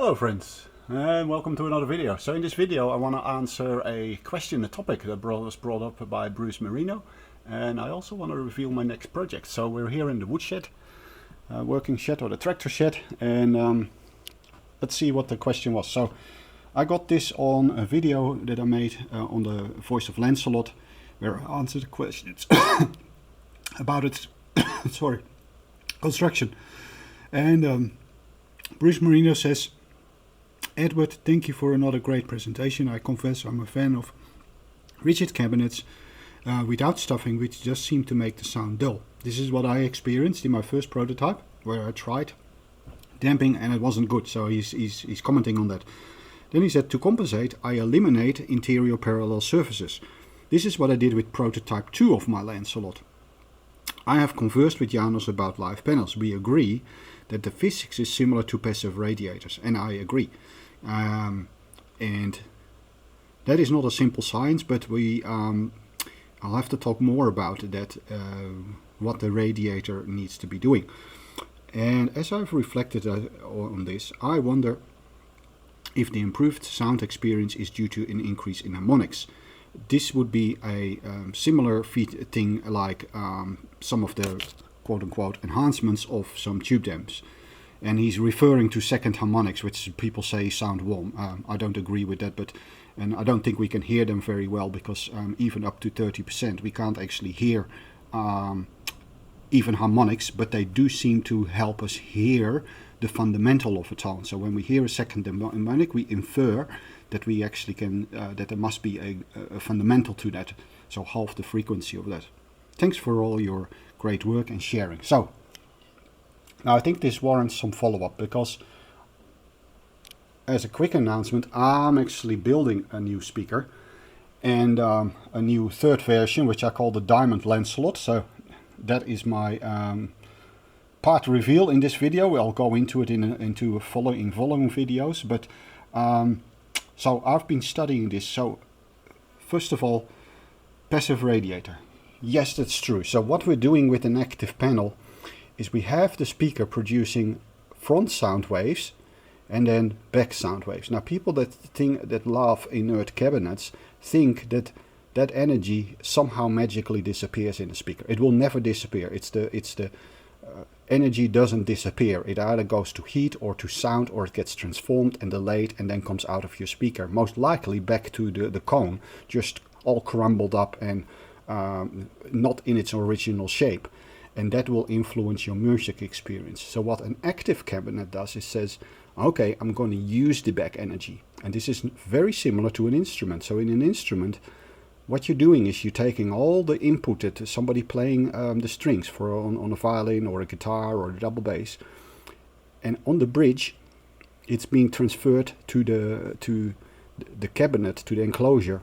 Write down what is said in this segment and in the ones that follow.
Hello friends, and welcome to another video. So in this video I want to answer a question, a topic that was brought up by Bruce Marino, and I also want to reveal my next project. So we're here in the woodshed, working shed or the tractor shed, and let's see what the question was. So I got this on a video that I made on the Voice of Lancelot, where I answered the questions about its construction. And Bruce Marino says, Edward, thank you for another great presentation. I confess I'm a fan of rigid cabinets without stuffing, which just seem to make the sound dull. This is what I experienced in my first prototype, where I tried damping and it wasn't good. So he's commenting on that. Then he said, to compensate, I eliminate interior parallel surfaces. This is what I did with prototype 2 of my Lancelot. I have conversed with Janos about live panels. We agree that the physics is similar to passive radiators, and I agree. And that is not a simple science, but I'll have to talk more about that, what the radiator needs to be doing. And as I've reflected on this, I wonder if the improved sound experience is due to an increase in harmonics. This would be a similar thing like some of the quote-unquote enhancements of some tube amps. And he's referring to second harmonics, which people say sound warm. I don't agree with that, and I don't think we can hear them very well, because even up to 30% we can't actually hear even harmonics, but they do seem to help us hear the fundamental of a tone. So when we hear a second harmonic, we infer that we actually can, that there must be a fundamental to that, so half the frequency of that. Thanks for all your great work and sharing. So now I think this warrants some follow-up, because as a quick announcement, I'm actually building a new speaker and a new third version, which I call the Diamond Lancelot. So that is my part reveal in this video. I'll go into it into following videos, but so I've been studying this. So first of all, passive radiator. Yes, that's true. So what we're doing with an active panel is we have the speaker producing front sound waves and then back sound waves. Now people that love inert cabinets think that that energy somehow magically disappears in the speaker. It will never disappear. It's the energy doesn't disappear. It either goes to heat or to sound, or it gets transformed and delayed and then comes out of your speaker, most likely back to the cone, just all crumbled up and not in its original shape. And that will influence your music experience. So what an active cabinet does is says, okay, I'm going to use the back energy. And this is very similar to an instrument. So in an instrument, what you're doing is you're taking all the input that somebody playing the strings for on a violin or a guitar or a double bass, and on the bridge, it's being transferred to the cabinet, to the enclosure.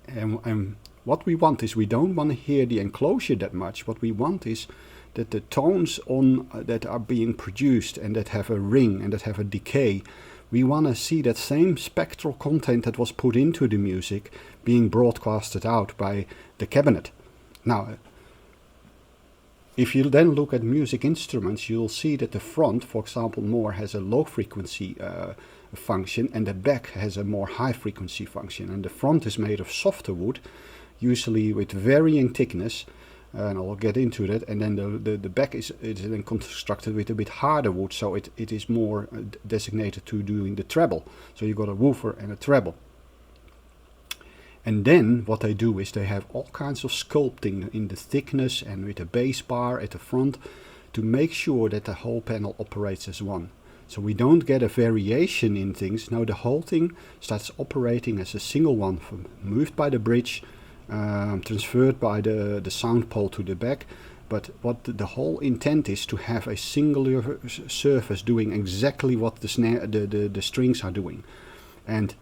And what we want is, we don't want to hear the enclosure that much. What we want is that the tones that are being produced and that have a ring and that have a decay, we want to see that same spectral content that was put into the music being broadcasted out by the cabinet. Now, if you then look at music instruments, you'll see that the front, for example, more has a low frequency function, and the back has a more high frequency function. And the front is made of softer wood, usually with varying thickness, and I'll get into that. And then the back is then constructed with a bit harder wood, so it is more designated to doing the treble. So you've got a woofer and a treble. And then what they do is they have all kinds of sculpting in the thickness and with a bass bar at the front to make sure that the whole panel operates as one. So we don't get a variation in things. No, the whole thing starts operating as a single one, moved by the bridge, transferred by the sound pole to the back. But what the whole intent is to have a singular surface doing exactly what the strings are doing. And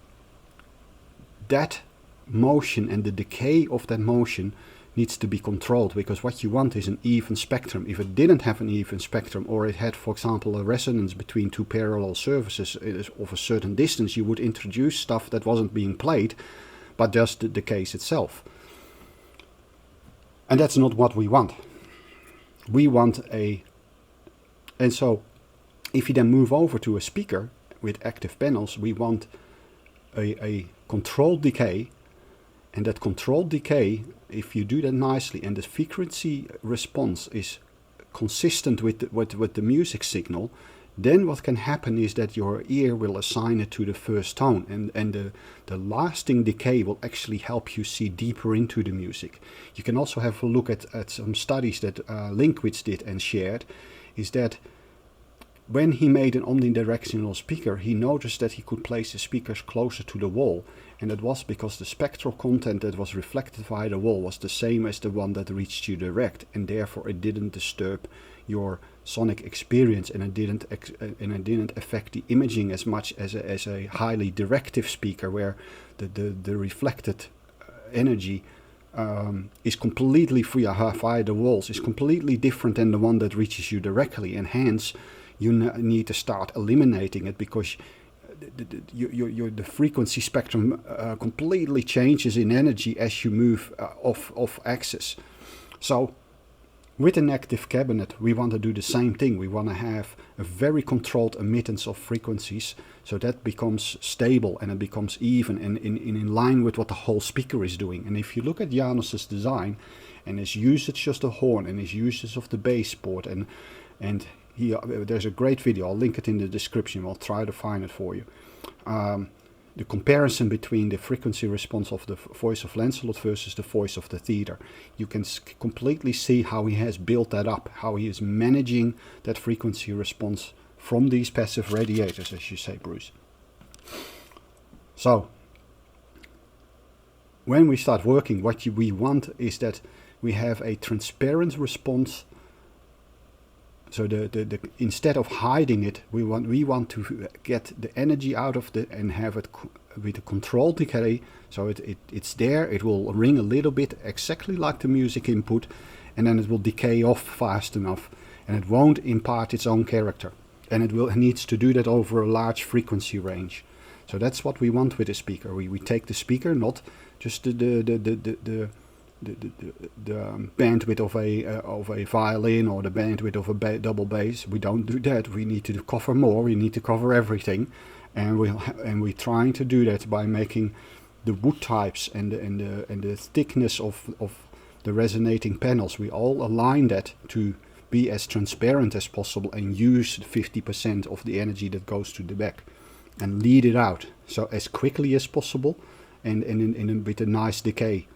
that motion and the decay of that motion needs to be controlled, because what you want is an even spectrum. If it didn't have an even spectrum, or it had, for example, a resonance between two parallel surfaces of a certain distance, you would introduce stuff that wasn't being played, but just the case itself. And that's not what we want. We want and so if you then move over to a speaker, with active panels, we want a controlled decay, and that controlled decay, if you do that nicely and the frequency response is consistent with the music signal, then what can happen is that your ear will assign it to the first tone, and the lasting decay will actually help you see deeper into the music. You can also have a look at some studies that Linkwitz did and shared, is that when he made an omnidirectional speaker, he noticed that he could place the speakers closer to the wall, and that was because the spectral content that was reflected via the wall was the same as the one that reached you direct, and therefore it didn't disturb your sonic experience, and it didn't affect the imaging as much as a highly directive speaker, where the reflected energy is completely free via the walls, is completely different than the one that reaches you directly, and hence you need to start eliminating it, because the frequency spectrum completely changes in energy as you move off axis. So with an active cabinet, we want to do the same thing. We want to have a very controlled emittance of frequencies, so that becomes stable and it becomes even and in line with what the whole speaker is doing. And if you look at Janos's design and his usage of the horn and his usage of the bass board, and there's a great video, I'll link it in the description, I'll try to find it for you. The comparison between the frequency response of the voice of Lancelot versus the voice of the theater. You can completely see how he has built that up, how he is managing that frequency response from these passive radiators, as you say, Bruce. So, when we start working, what we want is that we have a transparent response. So instead of hiding it, we want to get the energy out of it and have it with a controlled decay. So it's there. It will ring a little bit, exactly like the music input, and then it will decay off fast enough, and it won't impart its own character. And it needs to do that over a large frequency range. So that's what we want with a speaker. We take the speaker, not just the bandwidth of a violin or the bandwidth of a double bass. We don't do that. We need to cover more. We need to cover everything, and we're trying to do that by making the wood types and the thickness of the resonating panels. We all align that to be as transparent as possible and use 50% of the energy that goes to the back and lead it out so as quickly as possible and with a nice decay.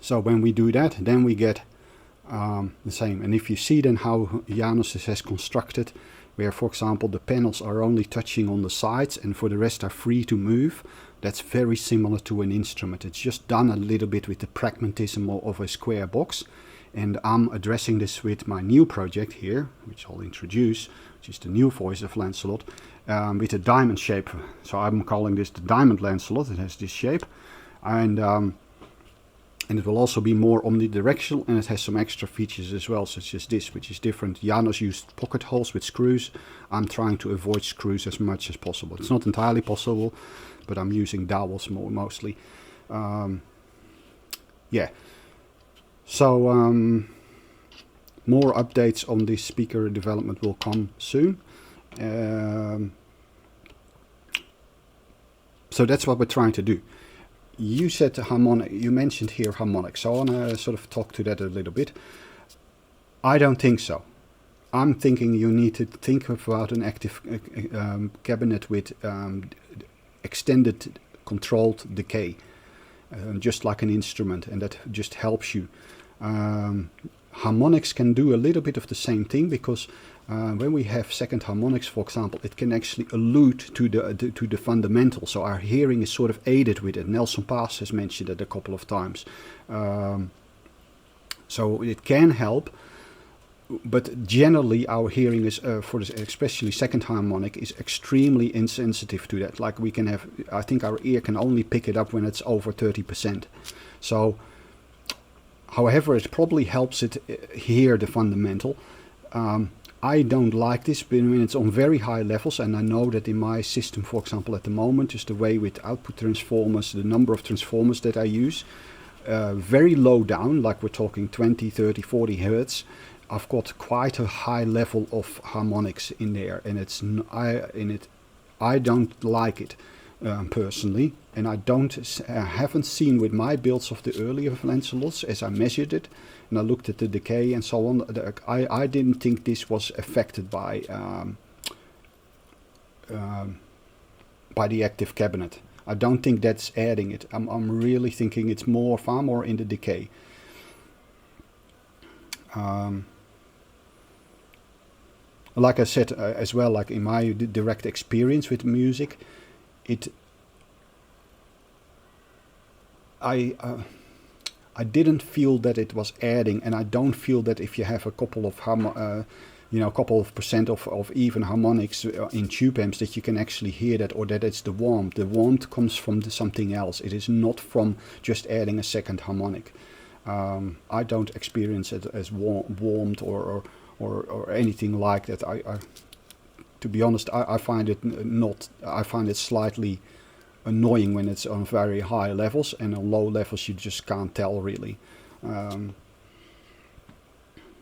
So when we do that, then we get the same. And if you see then how Janos has constructed, where for example the panels are only touching on the sides and for the rest are free to move, that's very similar to an instrument. It's just done a little bit with the pragmatism of a square box. And I'm addressing this with my new project here, which I'll introduce, which is the new voice of Lancelot, with a diamond shape. So I'm calling this the Diamond Lancelot. It has this shape, and it will also be more omnidirectional, and it has some extra features as well, such as this, which is different. Janos used pocket holes with screws. I'm trying to avoid screws as much as possible. It's not entirely possible, but I'm using dowels mostly. Yeah. So more updates on this speaker development will come soon. So that's what we're trying to do. You said harmonic. You mentioned here harmonics. So I want to sort of talk to that a little bit. I don't think so. I'm thinking you need to think about an active cabinet with extended controlled decay, just like an instrument, and that just helps you. Harmonics can do a little bit of the same thing, because when we have second harmonics, for example, it can actually allude to the fundamental, so our hearing is sort of aided with it. Nelson Paas has mentioned it a couple of times. So it can help, but generally our hearing is, for this, especially second harmonic, is extremely insensitive to that. Like we can have, I think our ear can only pick it up when it's over 30%. So however, it probably helps it hear the fundamental. I don't like this when it's on very high levels, and I know that in my system, for example, at the moment, just the way with output transformers, the number of transformers that I use, very low down, like we're talking 20, 30, 40 hertz, I've got quite a high level of harmonics in there, and I don't like it personally, and I haven't seen with my builds of the earlier Lancelots, as I measured it and I looked at the decay and so on. I didn't think this was affected by the active cabinet. I don't think that's adding it. I'm really thinking it's far more in the decay. Like I said as well, like in my direct experience with music, I didn't feel that it was adding, and I don't feel that if you have a couple of couple of percent of even harmonics in tube amps, that you can actually hear that, or that it's the warmth. The warmth comes from something else. It is not from just adding a second harmonic. I don't experience it as warmth or anything like that. To be honest, I find it not. I find it slightly annoying when it's on very high levels, and on low levels you just can't tell really.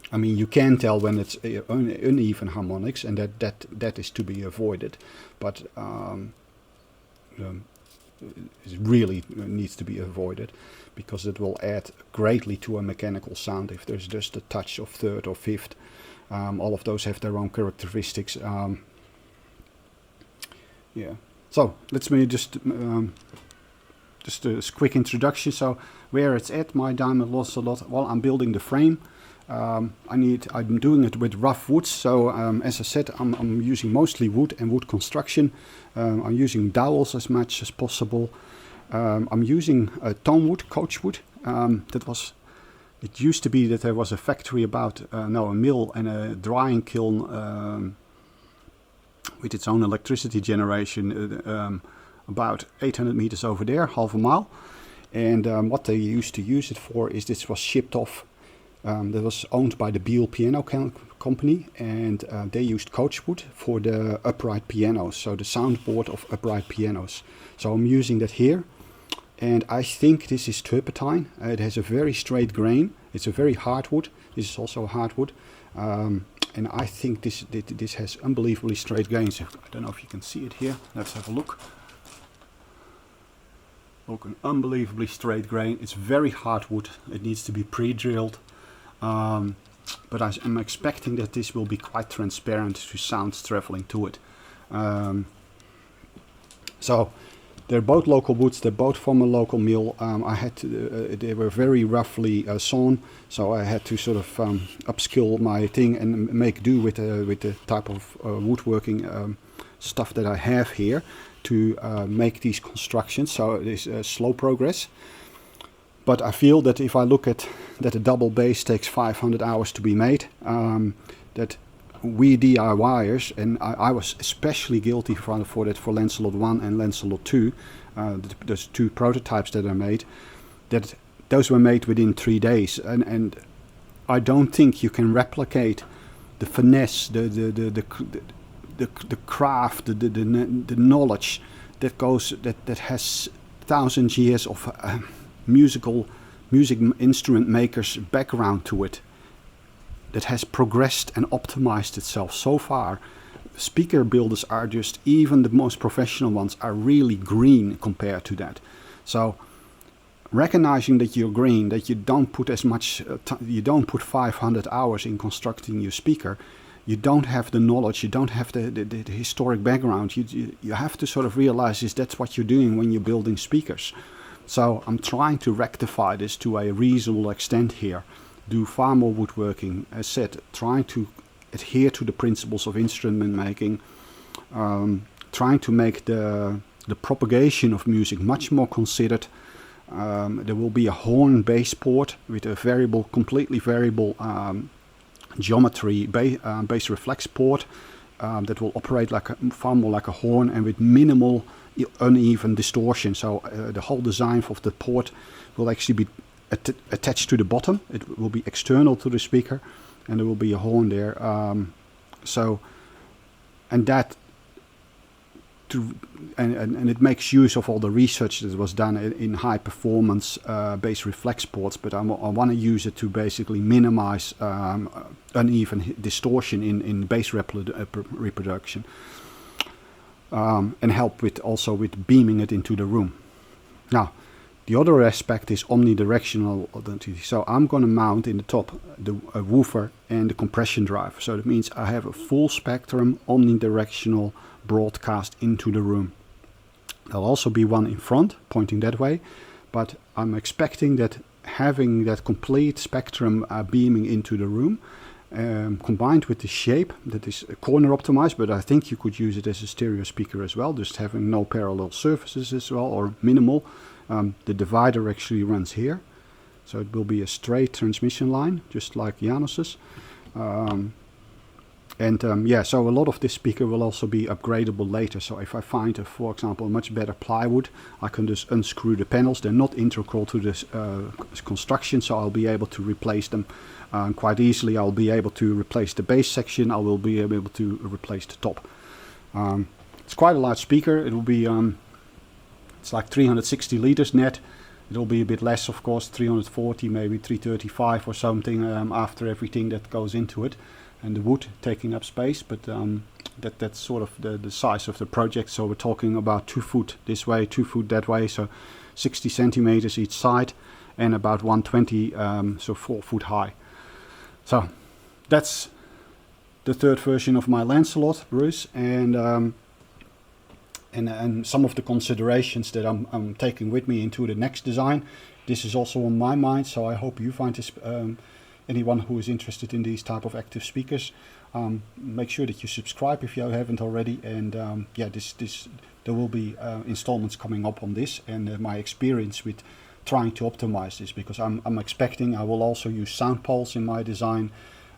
I mean, you can tell when it's uneven harmonics, and that is to be avoided, but it really needs to be avoided, because it will add greatly to a mechanical sound if there's just a touch of third or fifth. All of those have their own characteristics. Yeah. So let's just a quick introduction. So where it's at, my Diamond Lancelot. Well, I'm building the frame. I'm doing it with rough woods. So as I said, I'm using mostly wood and wood construction. I'm using dowels as much as possible. I'm using tone wood, coach wood. It used to be that there was a factory a mill and a drying kiln with its own electricity generation about 800 meters over there, half a mile. And what they used to use it for is this was shipped off. That was owned by the Beale Piano Company, and they used coach wood for the upright pianos, so the soundboard of upright pianos. So I'm using that here, and I think this is turpentine. It has a very straight grain. It's a very hard wood. This is also a hard wood. And I think this has unbelievably straight grains. I don't know if you can see it here. Let's have a look. Look, an unbelievably straight grain. It's very hard wood. It needs to be pre-drilled. But I'm expecting that this will be quite transparent to sounds traveling to it. So they're both local woods. They're both from a local mill. They were very roughly sawn, so I had to sort of upskill my thing and make do with the type of woodworking stuff that I have here to make these constructions. So it is slow progress. But I feel that if I look at that a double bass takes 500 hours to be made, that we DIYers, and I was especially guilty for that for Lancelot 1 and Lancelot 2, those two prototypes that I made, that those were made within 3 days, and I don't think you can replicate the finesse, the craft, the knowledge that has thousands years of music instrument makers background to it, that has progressed and optimized itself so far. Speaker builders are just, even the most professional ones are really green compared to that. So recognizing that you're green, that you don't put as much, you don't put 500 hours in constructing your speaker, you don't have the knowledge, you don't have the historic background, you have to sort of realize that's what you're doing when you're building speakers. So I'm trying to rectify this to a reasonable extent here. Do far more woodworking, as said, trying to adhere to the principles of instrument making, trying to make the propagation of music much more considered. There will be a horn bass port with a completely variable geometry bass reflex port that will operate far more like a horn and with minimal uneven distortion. So the whole design of the port will actually be attached to the bottom. It will be external to the speaker, and there will be a horn there. And that and it makes use of all the research that was done in high performance bass reflex ports, but I want to use it to basically minimize uneven distortion in bass reproduction, and help also with beaming it into the room. Now, the other aspect is omnidirectional identity. So I'm going to mount in the top a woofer and the compression driver. So that means I have a full spectrum omnidirectional broadcast into the room. There'll also be one in front pointing that way, but I'm expecting that having that complete spectrum beaming into the room, combined with the shape that is corner optimized, but I think you could use it as a stereo speaker as well, just having no parallel surfaces as well, or minimal. The divider actually runs here, so it will be a straight transmission line, just like Janos's. Yeah, so a lot of this speaker will also be upgradable later. So if I find, for example, a much better plywood, I can just unscrew the panels. They're not integral to this construction, so I'll be able to replace them quite easily. I'll be able to replace the bass section. I will be able to replace the top. It's quite a large speaker. It will be it's like 360 liters net. It'll be a bit less, of course, 340, maybe 335 or something after everything that goes into it, and the wood taking up space. But that's sort of the size of the project. So we're talking about 2 foot this way, 2 foot that way, so 60 centimeters each side, and about 120, so 4 foot high. So that's the third version of my Lancelot, Bruce, and some of the considerations that I'm taking with me into the next design. This is also on my mind, so I hope you find this, anyone who is interested in these type of active speakers, make sure that you subscribe if you haven't already, and yeah, there will be installments coming up on this, and my experience with trying to optimize this, because I'm expecting I will also use sound poles in my design.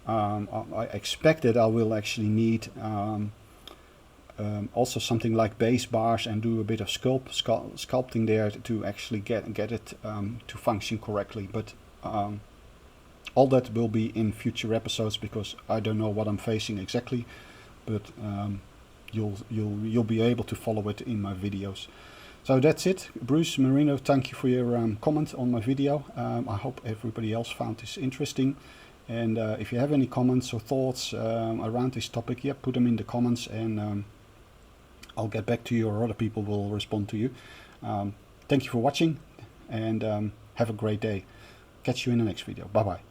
I expect that I will actually need also something like bass bars, and do a bit of sculpting there to actually get it to function correctly. But all that will be in future episodes, because I don't know what I'm facing exactly, but you'll be able to follow it in my videos. So that's it. Bruce Marino, thank you for your comment on my video. I hope everybody else found this interesting. And if you have any comments or thoughts around this topic, yeah, put them in the comments, and I'll get back to you, or other people will respond to you. Thank you for watching, and have a great day. Catch you in the next video. Bye bye.